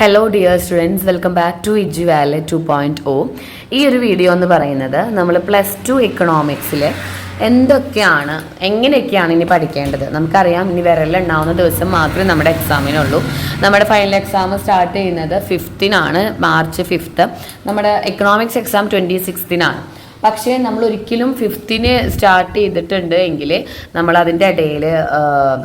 Hello dear students, welcome back to EG valley 2.0. ഈ ഒരു video എന്ന് പറയുന്നത് നമ്മൾ +2 എക്കണോമിക്സിൽ എങ്ങനെയൊക്കെയാണ് ഇനി പഠിക്കേണ്ടത്. നമുക്കറിയാം, ഇനി വിരലുണ്ടാവുന്ന ദിവസം മാത്രമേ നമ്മുടെ എക്സാമിനുള്ളൂ. നമ്മുടെ ഫൈനൽ എക്സാം സ്റ്റാർട്ട് ചെയ്യുന്നത് 5-നാണ്, മാർച്ച് 5. നമ്മുടെ എക്കണോമിക്സ് എക്സാം 26-നാണ്. പക്ഷേ നമ്മൾ ഒരിക്കലും 5-ന് സ്റ്റാർട്ട് ചെയ്തിട്ടുണ്ട് എങ്കിൽ നമ്മൾ അതിൻ്റെ ഇടയിൽ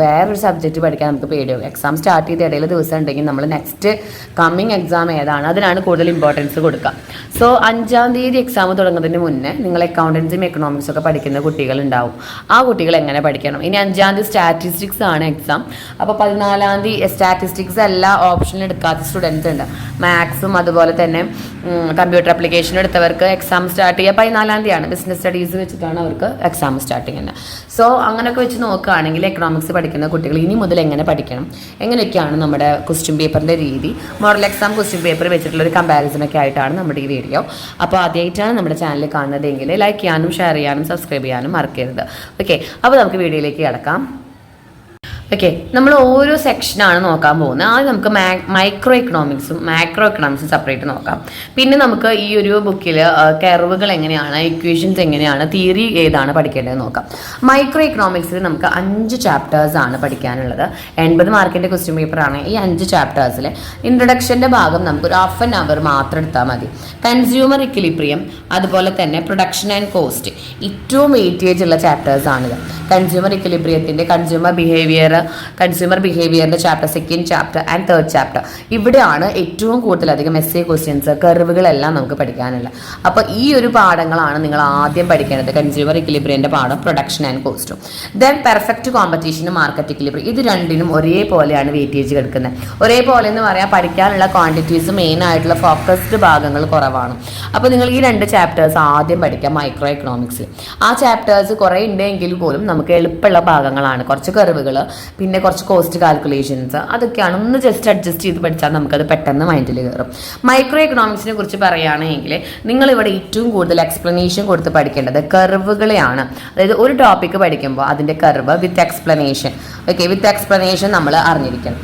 വേറൊരു സബ്ജക്റ്റ് പഠിക്കാൻ നമുക്ക് പേടിയാവും. എക്സാം സ്റ്റാർട്ട് ചെയ്ത ഇടയിൽ ദിവസം ഉണ്ടെങ്കിൽ നമ്മൾ നെക്സ്റ്റ് കമ്മിങ് എക്സാം ഏതാണ് അതിനാണ് കൂടുതൽ ഇമ്പോർട്ടൻസ് കൊടുക്കുക. സോ 5-ാം തീയതി എക്സാം തുടങ്ങുന്നതിന് മുന്നേ നിങ്ങൾ അക്കൗണ്ടൻസിയും എക്കണോമിക്സും ഒക്കെ പഠിക്കുന്ന കുട്ടികളുണ്ടാവും. ആ കുട്ടികൾ എങ്ങനെ പഠിക്കണം? ഇനി 5-ാം തീയതി സ്റ്റാറ്റിസ്റ്റിക്സ് ആണ് എക്സാം. അപ്പോൾ 14-ാം തീയതി സ്റ്റാറ്റിസ്റ്റിക്സ് എല്ലാ ഓപ്ഷനിൽ എടുക്കാത്ത സ്റ്റുഡൻസ് ഉണ്ട്. മാത്സും അതുപോലെ തന്നെ കമ്പ്യൂട്ടർ ആപ്ലിക്കേഷൻ എടുത്തവർക്ക് എക്സാം സ്റ്റാർട്ട് ചെയ്യുക 14-ാം തീയതിയാണ്. ബിസിനസ് സ്റ്റഡീസ് വെച്ചിട്ടാണ് അവർക്ക് എക്സാം സ്റ്റാർട്ട് ചെയ്യുന്നത്. സോ അങ്ങനെയൊക്കെ വെച്ച് നോക്കുകയാണെങ്കിൽ എക്കണോമിക്സ് പഠിക്കുന്ന കുട്ടികൾ ഇനി മുതൽ എങ്ങനെ പഠിക്കണം, എങ്ങനെയൊക്കെയാണ് നമ്മുടെ ക്വസ്റ്റ്യൻ പേപ്പറിൻ്റെ രീതി, മോഡൽ എക്സാം ക്വസ്റ്റ്യൻ പേപ്പർ വെച്ചിട്ടുള്ള ഒരു കമ്പാരിസണൊക്കെ ആയിട്ടാണ് നമ്മുടെ ഈ വീഡിയോ. അപ്പോൾ ആദ്യമായിട്ടാണ് നമ്മുടെ ചാനൽ കാണുന്നതെങ്കിൽ ലൈക്ക് ചെയ്യാനും ഷെയർ ചെയ്യാനും സബ്സ്ക്രൈബ് ചെയ്യാനും മറക്കരുത്. ഓക്കെ, അപ്പോൾ നമുക്ക് വീഡിയോയിലേക്ക് കിടക്കാം. ഓക്കെ, നമ്മൾ ഓരോ സെക്ഷനാണ് നോക്കാൻ പോകുന്നത്. ആദ്യം നമുക്ക് മൈക്രോ എക്കണോമിക്സും മാക്രോ എക്കണോമിക്സും സെപ്പറേറ്റ് നോക്കാം. പിന്നെ നമുക്ക് ഈ ഒരു ബുക്കിൽ കർവുകൾ എങ്ങനെയാണ്, ഇക്വേഷൻസ് എങ്ങനെയാണ്, തിയറി ഏതാണ് പഠിക്കേണ്ടത് നോക്കാം. മൈക്രോ എക്കണോമിക്സിൽ നമുക്ക് 5 ചാപ്റ്റേഴ്സ് ആണ് പഠിക്കാനുള്ളത്. 80 മാർക്കിൻ്റെ ക്വസ്റ്റ്യൻ പേപ്പറാണ്. ഈ 5 ചാപ്റ്റേഴ്സിൽ ഇൻട്രൊഡക്ഷൻ്റെ ഭാഗം നമുക്കൊരു ½ ആൻ അവർ മാത്രം എടുത്താൽ മതി. കൺസ്യൂമർ ഇക്വിലിബ്രിയം, അതുപോലെ തന്നെ പ്രൊഡക്ഷൻ ആൻഡ് കോസ്റ്റ്, ഏറ്റവും വെയിറ്റേജ് ഉള്ള ചാപ്റ്റേഴ്സാണിത്. കൺസ്യൂമർ ഇക്വിലിബ്രിയത്തിൻ്റെ കൺസ്യൂമർ ബിഹേവിയറിൻ്റെ chapter, 2nd chapter and 3rd chapter. ഇവിടെയാണ് ഏറ്റവും കൂടുതലധികം എസ്സേ ക്വസ്റ്റ്യൻസ്, കർവുകളെല്ലാം നമുക്ക് പഠിക്കാനുള്ളത്. അപ്പോൾ ഈ ഒരു പാഠങ്ങളാണ് നിങ്ങൾ ആദ്യം പഠിക്കേണ്ടത്. കൺസ്യൂമർ ഇക്വിലിബ്രിയൻ്റെ പാഠം, പ്രൊഡക്ഷൻ ആൻഡ് കോസ്റ്റും. ദെൻ പെർഫെക്റ്റ് കോമ്പറ്റീഷനും മാർക്കറ്റ് ഇക്വിലിബ്രിയം. ഇത് രണ്ടിനും ഒരേപോലെയാണ് വെയിറ്റേജ് കിടക്കുന്നത്. ഒരേപോലെ എന്ന് പറയാൻ പഠിക്കാനുള്ള ക്വാണ്ടിറ്റീസ് മെയിൻ ആയിട്ടുള്ള ഫോക്കസ്ഡ് ഭാഗങ്ങൾ കുറവാണ്. അപ്പോൾ നിങ്ങൾ ഈ 2 ചാപ്റ്റേഴ്സ് ആദ്യം പഠിക്കാം മൈക്രോ എക്കണോമിക്സിൽ. ആ ചാപ്റ്റേഴ്സ് കുറേ ഉണ്ടെങ്കിൽ പോലും നമുക്ക് എളുപ്പമുള്ള ഭാഗങ്ങളാണ്. കുറച്ച് കർവുകൾ, പിന്നെ കുറച്ച് കോസ്റ്റ് കാൽക്കുലേഷൻസ്, അതൊക്കെയാണ്. ഒന്ന് ജസ്റ്റ് അഡ്ജസ്റ്റ് ചെയ്ത് പഠിച്ചാൽ നമുക്കത് പെട്ടെന്ന് മൈൻഡിൽ കയറും. മൈക്രോ എക്കണോമിക്സിനെ കുറിച്ച് പറയുകയാണെങ്കിൽ നിങ്ങളിവിടെ ഏറ്റവും കൂടുതൽ എക്സ്പ്ലനേഷൻ കൊടുത്ത് പഠിക്കേണ്ടത് കർവുകളെയാണ്. അതായത് ഒരു ടോപ്പിക്ക് പഠിക്കുമ്പോൾ അതിൻ്റെ കർവ് വിത്ത് എക്സ്പ്ലനേഷൻ. ഓക്കെ, വിത്ത് എക്സ്പ്ലനേഷൻ നമ്മൾ അറിഞ്ഞിരിക്കണം.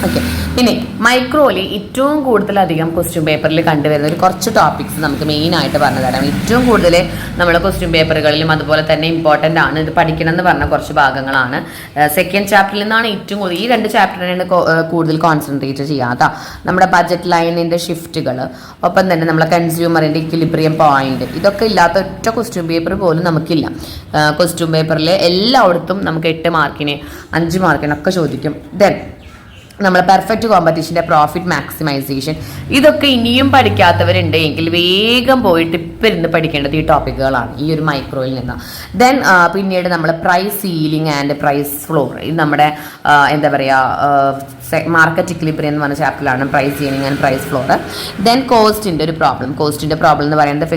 ഓക്കെ, പിന്നെ മൈക്രോയിൽ ഏറ്റവും കൂടുതലധികം ക്വസ്റ്റ്യൻ പേപ്പറിൽ കണ്ടുവരുന്ന ഒരു കുറച്ച് ടോപ്പിക്സ് നമുക്ക് മെയിനായിട്ട് പറഞ്ഞു തരാം. ഏറ്റവും കൂടുതൽ നമ്മുടെ ക്വസ്റ്റ്യൻ പേപ്പറുകളിലും അതുപോലെ തന്നെ ഇമ്പോർട്ടൻ്റ് ആണ് ഇത് പഠിക്കണം എന്ന് പറഞ്ഞ കുറച്ച് ഭാഗങ്ങളാണ്. 2nd ചാപ്റ്ററിൽ നിന്നാണ് ഏറ്റവും കൂടുതൽ, ഈ 2 ചാപ്റ്ററിനാണ് കൂടുതൽ കോൺസെൻട്രേറ്റ് ചെയ്യാത്ത. നമ്മുടെ ബഡ്ജറ്റ് ലൈനിൻ്റെ ഷിഫ്റ്റുകൾ, ഒപ്പം തന്നെ നമ്മളെ കൺസ്യൂമറിൻ്റെ ഇക്വിലിബ്രിയം പോയിന്റ്, ഇതൊക്കെ ഇല്ലാത്ത ഒറ്റ ക്വസ്റ്റ്യൻ പേപ്പർ പോലും നമുക്കില്ല. ക്വസ്റ്റ്യൻ പേപ്പറിൽ എല്ലായിടത്തും നമുക്ക് 8 മാർക്കിന് 5 മാർക്കിനൊക്കെ ചോദിക്കും. ദെൻ നമ്മൾ പെർഫെക്റ്റ് കോമ്പറ്റീഷൻ്റെ പ്രോഫിറ്റ് മാക്സിമൈസേഷൻ, ഇതൊക്കെ ഇനിയും പഠിക്കാത്തവരുണ്ട് എങ്കിൽ വേഗം പോയിട്ട് ഇപ്പം ഇരുന്ന് പഠിക്കേണ്ടത് ഈ ടോപ്പിക്കുകളാണ് ഈ ഒരു മൈക്രോയിൽ നിന്ന്. ദെൻ പിന്നീട് നമ്മൾ price ceiling and price floor, ഇത് നമ്മുടെ എന്താ പറയുക മാർക്കറ്റ് ഇക്വിലിബ്രിയം എന്ന് പറഞ്ഞ ചാപ്റ്ററിലാണ് price ceiling and price floor. Then കോസ്റ്റിൻ്റെ ഒരു പ്രോബ്ലം, കോസ്റ്റിൻ്റെ പ്രോബ്ലം എന്ന് പറയുന്നത്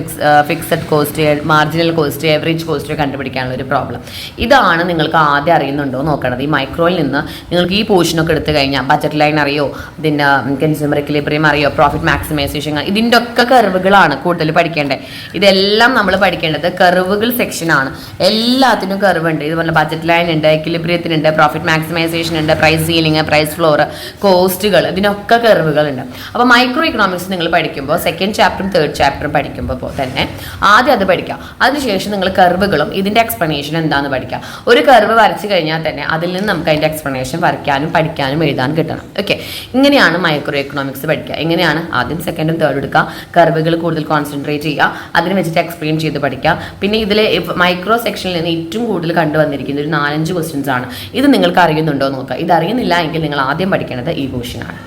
fixed cost, marginal cost, average cost കണ്ടുപിടിക്കാനുള്ള ഒരു പ്രോബ്ലം. ഇതാണ് നിങ്ങൾക്ക് ആദ്യം അറിയുന്നുണ്ടോ നോക്കേണ്ടത്. ഈ മൈക്രോയിൽ നിന്ന് നിങ്ങൾക്ക് ഈ പോർഷനൊക്കെ എടുത്തു കഴിഞ്ഞാൽ ബഡ്ജറ്റ് ലൈൻ അറിയോ, ഇതിൻ്റെ കൺസ്യൂമർ ഇക്വിലിബ്രിയം അറിയോ, പ്രോഫിറ്റ് മാക്സിമൈസേഷൻ, ഇതിൻ്റെ ഒക്കെ കർവുകളാണ് കൂടുതൽ പഠിക്കേണ്ടത്. ഇതെല്ലാം നമ്മൾ പഠിക്കേണ്ടത് കർവുകൾ സെക്ഷനാണ്. എല്ലാത്തിനും കർവ് ഉണ്ട്. ഇതുപോലെ ബഡ്ജറ്റ് ലൈൻ ഉണ്ട്, ഇക്വിലിബ്രിയത്തിനുണ്ട്, പ്രോഫിറ്റ് മാക്സിമൈസേഷൻ ഉണ്ട്, പ്രൈസ് സീലിംഗ്, പ്രൈസ് ഫ്ലോർ, കോസ്റ്റുകൾ, ഇതിനൊക്കെ കർവുകളുണ്ട്. അപ്പോൾ മൈക്രോ ഇക്കണോമിക്സ് നിങ്ങൾ പഠിക്കുമ്പോൾ 2nd ചാപ്റ്ററും 3rd ചാപ്റ്ററും പഠിക്കുമ്പോൾ തന്നെ ആദ്യം അത് പഠിക്കാം. അതിനുശേഷം നിങ്ങൾ കർവുകളും ഇതിൻ്റെ എക്സ്പ്ലനേഷൻ എന്താണെന്ന് പഠിക്കാം. ഒരു കർവ് വരച്ച് കഴിഞ്ഞാൽ തന്നെ അതിൽ നിന്ന് നമുക്ക് അതിൻ്റെ എക്സ്പ്ലനേഷൻ വരയ്ക്കാനും പഠിക്കാനും എഴുതാൻ കിട്ടണം. ഓക്കെ, ഇങ്ങനെയാണ് മൈക്രോ എക്കണോമിക്സ് പഠിക്കുക. എങ്ങനെയാണ്? ആദ്യം 2nd ഉം 3rd എടുക്കുക, കർവുകൾ കൂടുതൽ കോൺസെൻട്രേറ്റ് ചെയ്യുക, അതിന് വെച്ചിട്ട് എക്സ്പ്ലെയിൻ ചെയ്ത് പഠിക്കുക. പിന്നെ ഇതിൽ മൈക്രോ സെക്ഷനിൽ നിന്ന് ഏറ്റവും കൂടുതൽ കണ്ടുവന്നിരിക്കുന്ന ഒരു 4-5 ക്വസ്റ്റ്യൻസ് ആണ്. ഇത് നിങ്ങൾക്ക് അറിയുന്നുണ്ടോ നോക്കുക. ഇത് അറിയുന്നില്ല എങ്കിൽ നിങ്ങൾ ആദ്യം പഠിക്കേണ്ടത് ഈ പോർഷനാണ്.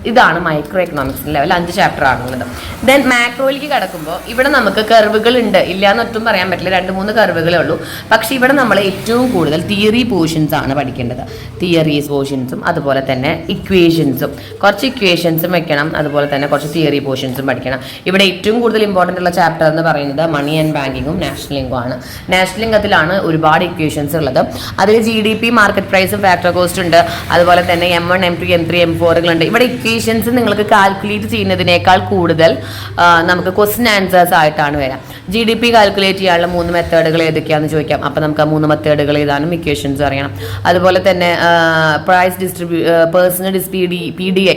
ഇതാണ് മൈക്രോ എക്കണോമിക്സിൻ്റെ ലെവൽ, 5 ചാപ്റ്റർ ആണുള്ളത്. ദെൻ മാക്രോയിലേക്ക് കിടക്കുമ്പോൾ ഇവിടെ നമുക്ക് കർവുകൾ ഉണ്ട്, ഇല്ല എന്നൊട്ടും പറയാൻ പറ്റില്ല, 2-3 കർവുകളേ ഉള്ളൂ. പക്ഷേ ഇവിടെ നമ്മൾ ഏറ്റവും കൂടുതൽ തിയറി പോർഷൻസ് ആണ് പഠിക്കേണ്ടത്. തിയറീസ് പോർഷൻസും അതുപോലെ തന്നെ ഇക്വേഷൻസും, കുറച്ച് ഇക്വേഷൻസും വെക്കണം, അതുപോലെ തന്നെ കുറച്ച് തിയറി പോർഷൻസും പഠിക്കണം. ഇവിടെ ഏറ്റവും കൂടുതൽ ഇമ്പോർട്ടൻ്റ് ഉള്ള ചാപ്റ്റർ എന്ന് പറയുന്നത് മണി ആൻഡ് ബാങ്കിങ്ങും നാഷണൽ ഇൻകം ആണ്. നാഷണൽ ഇൻകത്തിലാണ് ഒരുപാട് ഇക്വേഷൻസ് ഉള്ളത്. അതിൽ GDP, മാർക്കറ്റ് പ്രൈസും ഫാക്ടർ കോസ്റ്റ് ഉണ്ട്, അതുപോലെ തന്നെ M1, M2, M3, M4 ഉണ്ട്. ഇവിടെ ഇക്വേഷൻസ് നിങ്ങൾക്ക് കാൽക്കുലേറ്റ് ചെയ്യുന്നതിനേക്കാൾ കൂടുതൽ നമുക്ക് ക്വസ്റ്റ്യൻ ആൻസേഴ്സ് ആയിട്ടാണ് വരാം. GDP കാൽക്കുലേറ്റ് ചെയ്യാനുള്ള 3 മെത്തേഡുകൾ ഏതൊക്കെയാണെന്ന് ചോദിക്കാം. അപ്പോൾ നമുക്ക് ആ 3 മെത്തേഡുകൾ ഏതാനും ഇക്വേഷൻസ് അറിയണം. അതുപോലെ തന്നെ price personal PDI,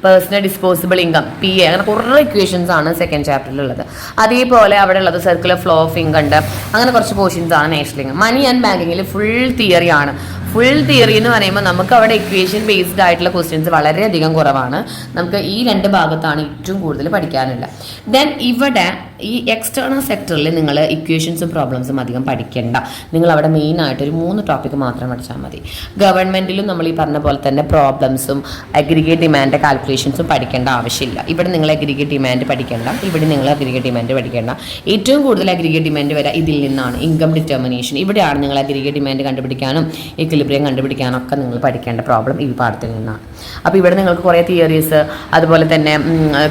personal disposable income, PA, അങ്ങനെ കുറേ ഇക്വേഷൻസ് ആണ് സെക്കൻഡ് ചാപ്റ്ററിലുള്ളത്. അതേപോലെ അവിടെ ഉള്ളത് സർക്കുലർ ഫ്ലോ ഓഫ് ഇൻകം ഉണ്ട്. അങ്ങനെ കുറച്ച് പോർഷൻസ് ആണ് നാഷണൽ ഇൻകം. മണി ആൻഡ് ബാങ്കിങ്ങിൽ ഫുൾ തിയറി ആണ്. ഫുൾ തിയറി എന്ന് പറയുമ്പോൾ നമുക്ക് അവിടെ ഇക്വേഷൻ ബേസ്ഡ് ആയിട്ടുള്ള ക്വസ്റ്റ്യൻസ് വളരെയധികം കുറവാണ്. നമുക്ക് ഈ 2 ഭാഗത്താണ് ഏറ്റവും കൂടുതൽ പഠിക്കാനുള്ളത്. ദെൻ ഇവിടെ ഈ എക്സ്റ്റേണൽ സെക്ടറിൽ നിങ്ങൾ ഇക്വേഷൻസും പ്രോബ്ലംസും അധികം പഠിക്കേണ്ട. നിങ്ങൾ അവിടെ മെയിനായിട്ട് ഒരു 3 ടോപ്പിക്ക് മാത്രം പഠിച്ചാൽ മതി. ഗവൺമെൻറ്റിലും നമ്മൾ ഈ പറഞ്ഞ പോലെ തന്നെ പ്രോബ്ലംസും അഗ്രിഗേറ്റ് ഡിമാൻഡ് കാൽക്കുലേഷൻസും പഠിക്കേണ്ട ആവശ്യമില്ല. ഇവിടെ നിങ്ങൾ അഗ്രിഗേറ്റ് ഡിമാൻഡ് പഠിക്കേണ്ട, ഇവിടെ നിങ്ങൾ അഗ്രിഗേറ്റ് ഡിമാൻഡ് പഠിക്കേണ്ട. ഏറ്റവും കൂടുതൽ അഗ്രിഗേറ്റ് ഡിമാൻഡ് വരെ ഇതിൽ നിന്നാണ്. ഇൻകം ഡിറ്റർമിനേഷൻ, ഇവിടെയാണ് നിങ്ങൾ അഗ്രിഗേറ്റ് ഡിമാൻഡ് കണ്ടുപിടിക്കാനും ഇക്വിലിബ്രിയം കണ്ടുപിടിക്കാനൊക്കെ നിങ്ങൾ പഠിക്കേണ്ട പ്രോബ്ലം ഈ പാഠത്തിൽ നിന്നാണ്. അപ്പോൾ ഇവിടെ നിങ്ങൾക്ക് കുറേ തിയറീസ്, അതുപോലെ തന്നെ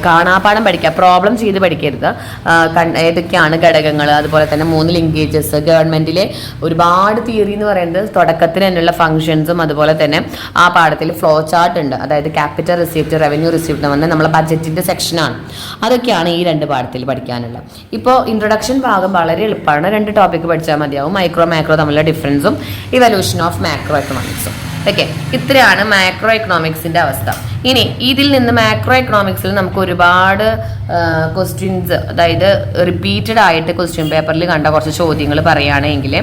കാണാപ്പാഠം പഠിക്കുക, പ്രോബ്ലം ചെയ്ത് പഠിക്കരുത്. ഏതൊക്കെയാണ് ഘടകങ്ങൾ, അതുപോലെ തന്നെ 3 ലിങ്കേജസ്. ഗവൺമെൻറ്റിലെ ഒരുപാട് തിയറി എന്ന് പറയുന്നത് തുടക്കത്തിൽ തന്നെയുള്ള ഫംഗ്ഷൻസും, അതുപോലെ തന്നെ ആ പാഠത്തിൽ ഫ്ലോ ചാർട്ട് ഉണ്ട്. അതായത് ക്യാപിറ്റൽ റിസിപ്റ്റ്, റവന്യൂ റിസിപ്റ്റ് വന്ന് നമ്മളെ ബഡ്ജറ്റിൻ്റെ സെക്ഷനാണ്. അതൊക്കെയാണ് ഈ 2 പാഠത്തിൽ പഠിക്കാനുള്ളത്. ഇപ്പോൾ ഇൻട്രൊഡക്ഷൻ ഭാഗം വളരെ എളുപ്പമാണ്. 2 ടോപ്പിക്ക് പഠിച്ചാൽ മതിയാവും. മൈക്രോ മാക്രോ തമ്മിലുള്ള ഡിഫറൻസും ഇവല്യൂഷൻ ഓഫ് മാക്രോ എക്കണോമിക്സും. ഓക്കെ, ഇത്രയാണ് മാക്രോ എക്കണോമിക്സിൻ്റെ അവസ്ഥ. ഇനി ഇതിൽ നിന്ന് മാക്രോ എക്കണോമിക്സിൽ നമുക്ക് ഒരുപാട് ക്വസ്റ്റ്യൻസ്, അതായത് റിപ്പീറ്റഡ് ആയിട്ട് ക്വസ്റ്റ്യൻ പേപ്പറിൽ കണ്ട കുറച്ച് ചോദ്യങ്ങൾ പറയുകയാണെങ്കിൽ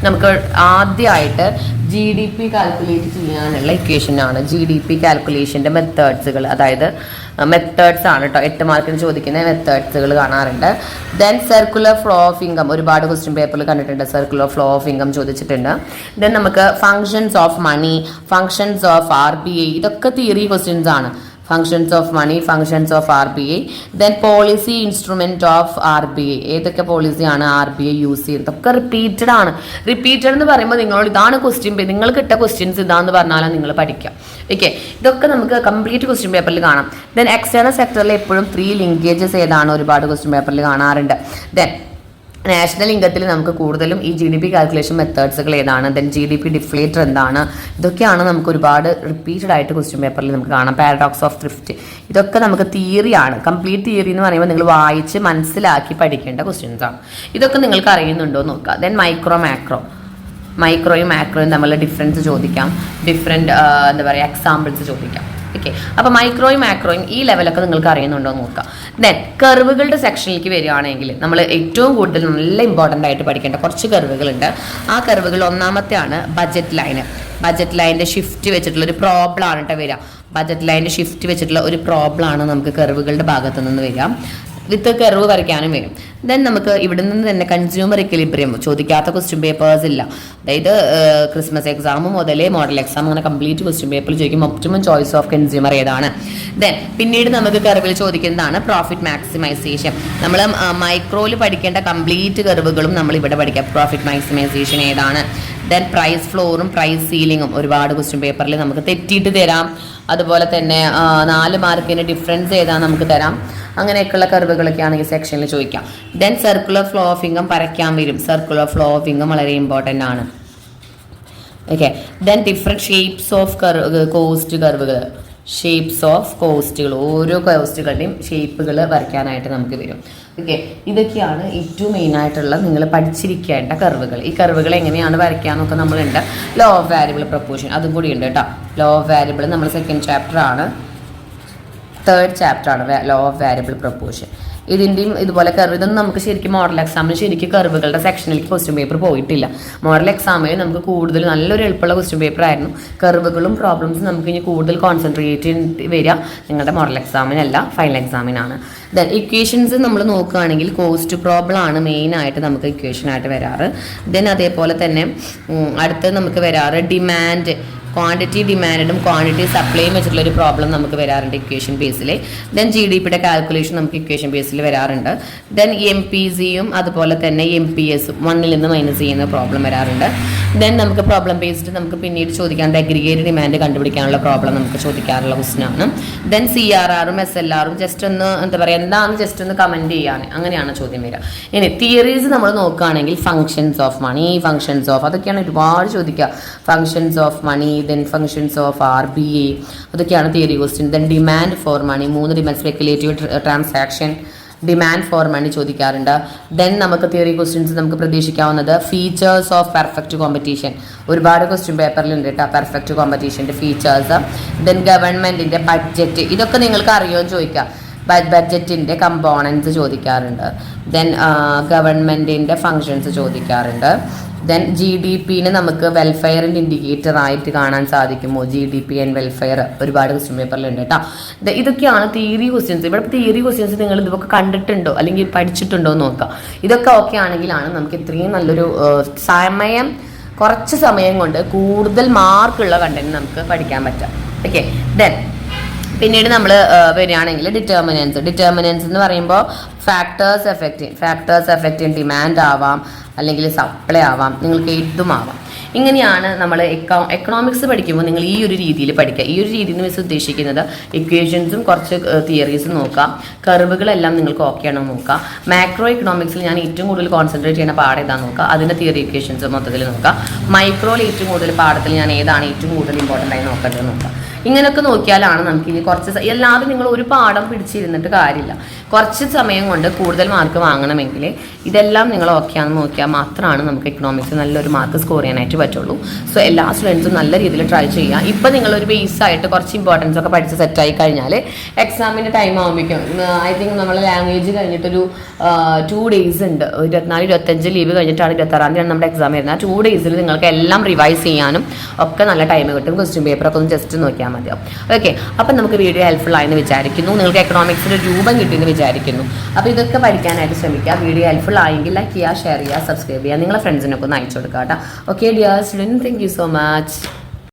നമുക്ക് ആദ്യമായിട്ട് GDP കാൽക്കുലേറ്റ് ചെയ്യാനുള്ള ഇക്വേഷനാണ്. GDP കാൽക്കുലേഷൻ്റെ മെത്തേഡ്സുകൾ, അതായത് മെത്തേഡ്സ് ആണ് കേട്ടോ. 8 മാർക്കിന് ചോദിക്കുന്ന മെത്തേഡ്സുകൾ കാണാറുണ്ട്. Then circular flow of income ഒരുപാട് ക്വസ്റ്റ്യൻ പേപ്പറിൽ കണ്ടിട്ടുണ്ട്. സർക്കുലർ ഫ്ലോ ഓഫ് ഇൻകം ചോദിച്ചിട്ടുണ്ട്. ദെൻ നമുക്ക് functions of money, functions of RBI, ഇതൊക്കെ തിയറി ക്വസ്റ്റ്യൻസ് ആണ്. Functions of money, functions of RBI. Then policy instrument of RBI, ഏതൊക്കെ പോളിസിയാണ് RBI യൂസ് ചെയ്യുന്നത്, ഒക്കെ റിപ്പീറ്റഡ് ആണ്. റിപ്പീറ്റഡ് എന്ന് പറയുമ്പോൾ നിങ്ങളോട് ഇതാണ് ക്വസ്റ്റ്യൻ, നിങ്ങൾ കിട്ട ക്വസ്റ്റ്യൻസ് ഇതാന്ന് പറഞ്ഞാലും നിങ്ങൾ പഠിക്കാം. ഓക്കെ, ഇതൊക്കെ നമുക്ക് കംപ്ലീറ്റ് ക്വസ്റ്റ്യൻ പേപ്പറിൽ കാണാം. ദെൻ എക്സ്റ്റേണൽ സെക്ടറിൽ എപ്പോഴും 3 ലിങ്കേജസ് ഏതാണ് ഒരുപാട് ക്വസ്റ്റ്യൻ പേപ്പറിൽ കാണാറുണ്ട്. ദെൻ നാഷണൽ ഇൻകത്തിൽ നമുക്ക് കൂടുതലും ഈ GDP കാൽക്കുലേഷൻ മെത്തേഡ്സുകൾ ഏതാണ്, ദെൻ GDP ഡിഫ്ലേറ്റർ എന്താണ്, ഇതൊക്കെയാണ് നമുക്ക് ഒരുപാട് റിപ്പീറ്റഡ് ആയിട്ട് ക്വസ്റ്റ്യൻ പേപ്പറിൽ നമുക്ക് കാണാം. പാരഡോക്സ് ഓഫ് ത്രിഫ്റ്റ്, ഇതൊക്കെ നമുക്ക് തിയറിയാണ്. കംപ്ലീറ്റ് തിയറി എന്ന് പറയുമ്പോൾ നിങ്ങൾ വായിച്ച് മനസ്സിലാക്കി പഠിക്കേണ്ട ക്വസ്റ്റ്യൻസ് ആണ്. ഇതൊക്കെ നിങ്ങൾക്ക് അറിയുന്നുണ്ടോ എന്ന് നോക്കുക. ദെൻ മൈക്രോ മാക്രോ, മൈക്രോയും മാക്രോയും തമ്മിലുള്ള ഡിഫറൻസ് ചോദിക്കാം. ഡിഫറെൻറ്റ് എന്താ പറയുക എക്സാമ്പിൾസ് ചോദിക്കാം. ഓക്കെ, അപ്പോൾ മൈക്രോയും മാക്രോയും ഈ ലെവലൊക്കെ നിങ്ങൾക്ക് അറിയുന്നുണ്ടോ എന്ന് നോക്കാം. ദെൻ കർവുകളുടെ സെക്ഷനിലേക്ക് വരികയാണെങ്കിൽ നമ്മൾ ഏറ്റവും കൂടുതൽ നല്ല ഇമ്പോർട്ടൻ്റ് ആയിട്ട് പഠിക്കേണ്ട കുറച്ച് കർവുകളുണ്ട്. ആ കർവുകൾ ഒന്നാമത്തെയാണ് ബഡ്ജറ്റ് ലൈന്. ബഡ്ജറ്റ് ലൈനിൻ്റെ ഷിഫ്റ്റ് വെച്ചിട്ടുള്ള ഒരു പ്രോബ്ലം ആണ് കേട്ടോ വരിക. ബഡ്ജറ്റ് ലൈനിൻ്റെ ഷിഫ്റ്റ് വെച്ചിട്ടുള്ള ഒരു പ്രോബ്ലം ആണ് നമുക്ക് കർവുകളുടെ ഭാഗത്തു നിന്ന് വരിക. വിത്ത് കർവ് വരയ്ക്കാനും വരും. ദെൻ നമുക്ക് ഇവിടെ നിന്ന് തന്നെ കൺസ്യൂമർ ഇക്വിലിബ്രിയം ചോദിക്കാത്ത ക്വസ്റ്റ്യൻ പേപ്പേഴ്സ് ഇല്ല. അതായത് ക്രിസ്മസ് എക്സാം മുതൽ മോഡൽ എക്സാം അങ്ങനെ കംപ്ലീറ്റ് ക്വസ്റ്റ്യൻ പേപ്പറിൽ ചോദിക്കും ഒപ്റ്റിമം ചോയ്സ് ഓഫ് കൺസ്യൂമർ ഏതാണ്. ദെൻ പിന്നീട് നമുക്ക് കർവിൽ ചോദിക്കുന്നതാണ് പ്രോഫിറ്റ് മാക്സിമൈസേഷൻ. നമ്മൾ മൈക്രോയിൽ പഠിക്കേണ്ട കംപ്ലീറ്റ് കർവുകളും നമ്മൾ ഇവിടെ പഠിക്കാം. പ്രോഫിറ്റ് മാക്സിമൈസേഷൻ ഏതാണ്. ദെൻ പ്രൈസ് ഫ്ലോറും പ്രൈസ് സീലിങ്ങും ഒരുപാട് ക്വസ്റ്റ്യൻ പേപ്പറിൽ നമുക്ക് തെറ്റിയിട്ട് തരാം. അതുപോലെ തന്നെ 4 മാർക്കിന് ഡിഫറൻസ് ഏതാണ് നമുക്ക് തരാം. അങ്ങനെയൊക്കെയുള്ള കർവുകളൊക്കെയാണ് ഈ സെക്ഷനിൽ ചോദിക്കാം. Then circular flow of income വരയ്ക്കാൻ വരും. സർക്കുലർ ഫ്ലോ ഓഫ് ഇൻകം വളരെ ഇമ്പോർട്ടൻ്റ് ആണ്. Okay, then different shapes of cost കർവുകൾ, ഷേപ്സ് ഓഫ് കോസ്റ്റുകൾ, ഓരോ കോസ്റ്റുകളുടെയും ഷേപ്പുകൾ വരയ്ക്കാനായിട്ട് നമുക്ക് വരും. ഓക്കെ, ഇതൊക്കെയാണ് ഏറ്റവും മെയിനായിട്ടുള്ള നിങ്ങൾ പഠിച്ചിരിക്കേണ്ട കർവുകൾ. ഈ കർവുകൾ എങ്ങനെയാണ് വരയ്ക്കാമെന്നൊക്കെ നമ്മളുണ്ട്. ലോ ഓഫ് വാരിയബിൾ പ്രൊപ്പോർഷൻ അതും കൂടി ഉണ്ട് കേട്ടോ. ലോ ഓഫ് വാരിയബിൾ നമ്മൾ സെക്കൻഡ് ചാപ്റ്റർ ആണ്, 3rd ചാപ്റ്റർ ആണ് ലോ ഓഫ് വാരിയബിൾ പ്രൊപ്പോർഷൻ. ഇതിൻ്റെയും ഇതുപോലെ കർവ് ഇതൊന്നും നമുക്ക് ശരിക്കും മോഡൽ എക്സാമിന് ശരിക്കും കർവുകളുടെ സെക്ഷനിലേക്ക് ക്വസ്റ്റ്യൻ പേപ്പർ പോയിട്ടില്ല. മോഡൽ എക്സാമിൽ നമുക്ക് കൂടുതൽ നല്ലൊരു എളുപ്പമുള്ള ക്വസ്റ്റ്യൻ പേപ്പർ ആയിരുന്നു. കർവുകളും പ്രോബ്ലംസും നമുക്ക് ഇനി കൂടുതൽ കോൺസെൻട്രേറ്റ് വരിക നിങ്ങളുടെ മോഡൽ എക്സാമിനല്ല, ഫൈനൽ എക്സാമിനാണ്. ദെൻ ഇക്വേഷൻസ് നമ്മൾ നോക്കുകയാണെങ്കിൽ കോസ്റ്റ് പ്രോബ്ലം ആണ് മെയിനായിട്ട് നമുക്ക് ഇക്വേഷനായിട്ട് വരാറ്. ദെൻ അതേപോലെ തന്നെ അടുത്ത് നമുക്ക് വരാറ് ഡിമാൻഡ്, ക്വാണ്ടിറ്റി ഡിമാൻഡും ക്വാണ്ടിറ്റി സപ്ലൈയും വെച്ചിട്ടുള്ള ഒരു പ്രോബ്ലം നമുക്ക് വരാറുണ്ട് ഇക്വേഷൻ ബേസിൽ. ദെൻ GDPയുടെ കാൽക്കുലേഷൻ നമുക്ക് ഇക്വേഷൻ ബേസിൽ വരാറുണ്ട്. ദെൻ MPCയും അതുപോലെ തന്നെ MPSഉം 1ൽ നിന്ന് മൈനസ് ചെയ്യുന്ന പ്രോബ്ലം വരാറുണ്ട്. ദെൻ നമുക്ക് പ്രോബ്ലം ബേസ്ഡ് നമുക്ക് പിന്നീട് ചോദിക്കാനുള്ള അഗ്രിഗേറ്റ് ഡിമാൻഡ് കണ്ടുപിടിക്കാനുള്ള പ്രോബ്ലം നമുക്ക് ചോദിക്കാറുള്ള ക്വസ്റ്റൻ ആണ്. ദെൻ CRRഉം SLRഉം ജസ്റ്റ് ഒന്ന് എന്താ പറയുക എന്താണെന്ന് ജസ്റ്റ് ഒന്ന് കമൻറ്റ് ചെയ്യാൻ അങ്ങനെയാണ് ചോദ്യം വരിക. ഇനി തിയറീസ് നമ്മൾ നോക്കുകയാണെങ്കിൽ functions of money, functions of അതൊക്കെയാണ് ഒരുപാട് ചോദിക്കുക. Functions of money, then functions of RBA അതൊക്കെയാണ് theory question. Then demand for money, 3 demand speculative transaction, demand for money ചോദിക്കാറുണ്ട്. ദെൻ നമുക്ക് തിയറി ക്വസ്റ്റ്യൻസ് നമുക്ക് പ്രതീക്ഷിക്കാവുന്നത് ഫീച്ചേഴ്സ് ഓഫ് പെർഫെക്റ്റ് കോമ്പറ്റീഷൻ, ഒരുപാട് question പേപ്പറിലുണ്ട് കേട്ടോ പെർഫെക്റ്റ് കോമ്പറ്റീഷൻ്റെ ഫീച്ചേഴ്സ്. ദെൻ ഗവൺമെൻറ്റിൻ്റെ ബഡ്ജറ്റ്, ഇതൊക്കെ നിങ്ങൾക്ക് അറിയുമെന്ന് ചോദിക്കാം. ബഡ്ജറ്റിൻ്റെ കമ്പോണൻസ് ചോദിക്കാറുണ്ട്. ദെൻ ഗവൺമെൻറ്റിൻ്റെ ഫങ്ഷൻസ് ചോദിക്കാറുണ്ട്. ദെൻ GDPനെ നമുക്ക് വെൽഫെയറിൻ്റെ ഇൻഡിക്കേറ്റർ ആയിട്ട് കാണാൻ സാധിക്കുമോ? GDP ആൻഡ് വെൽഫെയർ ഒരുപാട് ക്വസ്റ്റ്യൻ പേപ്പറിലുണ്ട് കേട്ടോ. ഇതൊക്കെയാണ് തിയറി ക്വസ്റ്റ്യൻസ്. ഇവിടെ തിയറി ക്വസ്റ്റ്യൻസ് നിങ്ങൾ ഇതൊക്കെ കണ്ടിട്ടുണ്ടോ അല്ലെങ്കിൽ പഠിച്ചിട്ടുണ്ടോ എന്ന് നോക്കാം. ഇതൊക്കെ ഓക്കെ ആണെങ്കിലാണ് നമുക്ക് ഇത്രയും നല്ലൊരു സമയം, കുറച്ച് സമയം കൊണ്ട് കൂടുതൽ മാർക്കുള്ള കണ്ടന്റ് നമുക്ക് പഠിക്കാൻ പറ്റും. ഓക്കെ. ദെൻ പിന്നീട് നമ്മൾ വരികയാണെങ്കിൽ ഡിറ്റർമിനൻസ് എന്ന് പറയുമ്പോൾ ഫാക്ടേഴ്സ് എഫക്റ്റിംഗ് ഡിമാൻഡ് ആവാം, അല്ലെങ്കിൽ സപ്ലൈ ആവാം, നിങ്ങൾക്ക് ഏതും ആവാം. ഇങ്ങനെയാണ് നമ്മൾ എക്കണോമിക്സ് പഠിക്കുമ്പോൾ നിങ്ങൾ ഈ ഒരു രീതിയിൽ പഠിക്കുക. ഈ ഒരു രീതിയിൽ മിസ് ഉദ്ദേശിക്കുന്നത് ഇക്വേഷൻസും കുറച്ച് തിയറീസും നോക്കാം, കർവുകളെല്ലാം നിങ്ങൾക്ക് ഓക്കെ ആണോ നോക്കാം. മാക്രോ എക്കണോമിക്സിൽ ഞാൻ ഏറ്റവും കൂടുതൽ കോൺസെൻട്രേറ്റ് ചെയ്യുന്ന പാഠം ഏതാണെന്ന് നോക്കുക, അതിൻ്റെ തിയറി ഇക്വേഷൻസ് മൊത്തത്തിൽ നോക്കാം. മൈക്രോയിൽ ഏറ്റവും കൂടുതൽ പാഠത്തിൽ ഞാൻ ഏതാണ് ഏറ്റവും കൂടുതൽ ഇമ്പോർട്ടൻ്റ് ആയി നോക്കേണ്ടത് നോക്കാം. ഇങ്ങനെയൊക്കെ നോക്കിയാലാണ് നമുക്ക് ഇനി കുറച്ച് എല്ലാവരും നിങ്ങൾ ഒരു പാഠം പിടിച്ചിരുന്നിട്ട് കാര്യമില്ല. കുറച്ച് സമയം കൊണ്ട് കൂടുതൽ മാർക്ക് വാങ്ങണമെങ്കിൽ ഇതെല്ലാം നിങ്ങൾ ഓക്കെ ആണെന്ന് നോക്കിയാൽ മാത്രമാണ് നമുക്ക് എക്കണോമിക്സ് നല്ലൊരു മാർക്ക് സ്കോർ ചെയ്യാനായിട്ട് പറ്റുള്ളൂ. സോ എല്ലാ സ്റ്റുഡൻസും നല്ല രീതിയിൽ ട്രൈ ചെയ്യുക. ഇപ്പം നിങ്ങളൊരു ബേസായിട്ട് കുറച്ച് ഇമ്പോർട്ടൻസ് ഒക്കെ പഠിച്ച് സെറ്റായി കഴിഞ്ഞാൽ എക്സാമിൻ്റെ ടൈം ആകുമ്പോഴേക്കും ഐ തിങ്ക് നമ്മൾ ലാംഗ്വേജ് കഴിഞ്ഞിട്ടൊരു 2 days ഉണ്ട്. 24-25 ലീവ് കഴിഞ്ഞിട്ടാണ് 26-ാം തീയതി നമ്മുടെ എക്സാം വരുന്നത്. ആ 2 days നിങ്ങൾക്ക് എല്ലാം റിവൈസ് ചെയ്യാനും ഒക്കെ നല്ല ടൈം കിട്ടും. ക്വസ്റ്റ്യൻ പേപ്പറൊക്കെ ഒന്ന് ജസ്റ്റ് നോക്കിയാൽ മതിയാവും. ഓക്കെ. അപ്പം നമുക്ക് വീഡിയോ ഹെൽപ്ഫുൾ ആയെന്ന് വിചാരിക്കുന്നു. നിങ്ങൾക്ക് എക്കണോമിക്സിൻ്റെ രൂപം കിട്ടിയെന്ന് വിചാരിക്കുന്നു. അപ്പോൾ ഇതൊക്കെ പഠിക്കാനായിട്ട് ശ്രമിക്കുക. വീഡിയോ ഹെൽപ്ഫുൾ ആയെങ്കിൽ ലൈക്ക് ചെയ്യുക, ഷെയർ ചെയ്യുക, സബ്സ്ക്രൈബ് ചെയ്യുക, നിങ്ങളുടെ ഫ്രണ്ട്സിനൊക്കെ ഒന്ന് അയച്ചു കൊടുക്കുക കേട്ടോ. Okay dear student, thank you so much.